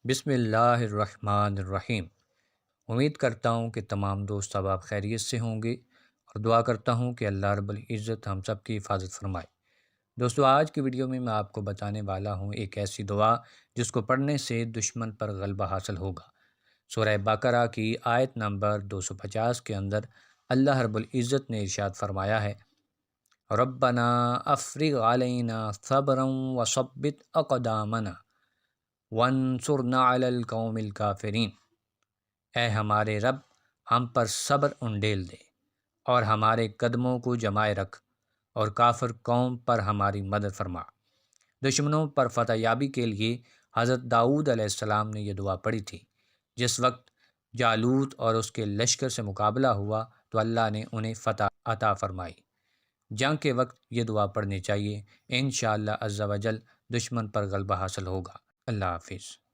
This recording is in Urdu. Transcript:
بسم اللہ الرحمن الرحیم۔ امید کرتا ہوں کہ تمام دوست احباب خیریت سے ہوں گے اور دعا کرتا ہوں کہ اللہ رب العزت ہم سب کی حفاظت فرمائے۔ دوستو، آج کی ویڈیو میں آپ کو بتانے والا ہوں ایک ایسی دعا جس کو پڑھنے سے دشمن پر غلبہ حاصل ہوگا۔ سورہ بقرہ کی آیت نمبر 250 کے اندر اللہ رب العزت نے ارشاد فرمایا ہے، ربنا افرغ علینا صبرا وثبت اقدامنا وانصرنا علی القوم الکافرین۔ اے ہمارے رب، ہم پر صبر انڈیل دے اور ہمارے قدموں کو جمائے رکھ اور کافر قوم پر ہماری مدد فرما۔ دشمنوں پر فتح یابی کے لیے حضرت داؤد علیہ السلام نے یہ دعا پڑھی تھی۔ جس وقت جالوت اور اس کے لشکر سے مقابلہ ہوا تو اللہ نے انہیں فتح عطا فرمائی۔ جنگ کے وقت یہ دعا پڑھنی چاہیے، انشاءاللہ عز و جل دشمن پر غلبہ حاصل ہوگا۔ اللہ حافظ۔